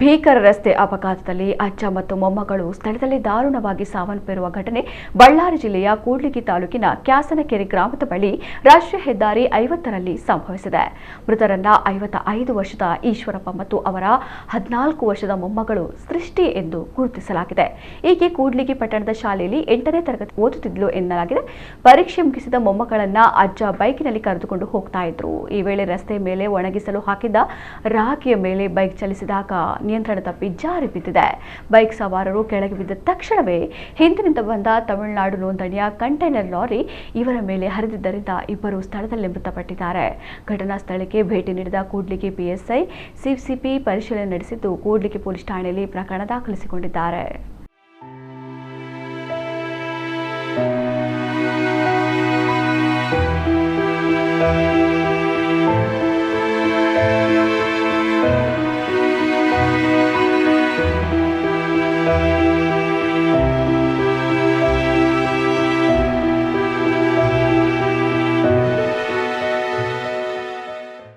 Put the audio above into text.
ಭೀಕರ ರಸ್ತೆ ಅಪಘಾತದಲ್ಲಿ ಅಜ್ಜ ಮತ್ತು ಮೊಮ್ಮಗಳು ಸ್ಥಳದಲ್ಲಿ ದಾರುಣವಾಗಿ ಸಾವನ್ನಪ್ಪಿರುವ ಘಟನೆ ಬಳ್ಳಾರಿ ಜಿಲ್ಲೆಯ ಕೂಡ್ಲಿಗಿ ತಾಲೂಕಿನ ಕ್ಯಾಸನಕೆರೆ ಗ್ರಾಮದ ಬಳಿ ರಾಷ್ಟ್ರೀಯ ಹೆದ್ದಾರಿ 50ರಲ್ಲಿ ಸಂಭವಿಸಿದೆ. ಮೃತರನ್ನ 55 ವರ್ಷದ ಈಶ್ವರಪ್ಪ ಮತ್ತು ಅವರ 14 ವರ್ಷದ ಮೊಮ್ಮಗಳು ಸೃಷ್ಟಿ ಎಂದು ಗುರುತಿಸಲಾಗಿದೆ. ಈಕೆ ಕೂಡ್ಲಿಗಿ ಪಟ್ಟಣದ ಶಾಲೆಯಲ್ಲಿ 8ನೇ ತರಗತಿ ಓದುತ್ತಿದ್ದಳು ಎನ್ನಲಾಗಿದೆ. ಪರೀಕ್ಷೆ ಮುಗಿಸಿದ ಮೊಮ್ಮಗಳನ್ನ ಅಜ್ಜ ಬೈಕಿನಲ್ಲಿ ಕರೆದುಕೊಂಡು ಹೋಗ್ತಾ ಇದ್ರು. ಈ ವೇಳೆ ರಸ್ತೆ ಮೇಲೆ ಒಣಗಿಸಲು ಹಾಕಿದ್ದ ರಾಗಿಯ ಮೇಲೆ ಬೈಕ್ ಚಲಿಸಿದಾಗ ನಿಯಂತ್ರಣ ತಪ್ಪಿ ಜಾರಿ ಬಿದ್ದಿದೆ. ಬೈಕ್ ಸವಾರರು ಕೆಳಗೆ ಬಿದ್ದ ತಕ್ಷಣವೇ ಹಿಂದಿನಿಂದ ಬಂದ ತಮಿಳುನಾಡು ನೋಂದಣಿಯ ಕಂಟೈನರ್ ಲಾರಿ ಇವರ ಮೇಲೆ ಹರಿದಿದ್ದರಿಂದ ಇಬ್ಬರು ಸ್ಥಳದಲ್ಲೇ ಮೃತಪಟ್ಟಿದ್ದಾರೆ. ಘಟನಾ ಸ್ಥಳಕ್ಕೆ ಭೇಟಿ ನೀಡಿದ ಕೂಡ್ಲಿಗಿ ಪಿಎಸ್ಐ ಸಿಸಿಪಿ ಪರಿಶೀಲನೆ ನಡೆಸಿದ್ದು ಕೂಡ್ಲಿಗಿ ಪೊಲೀಸ್ ಠಾಣೆಯಲ್ಲಿ ಪ್ರಕರಣ ದಾಖಲಿಸಿಕೊಂಡಿದ್ದಾರೆ.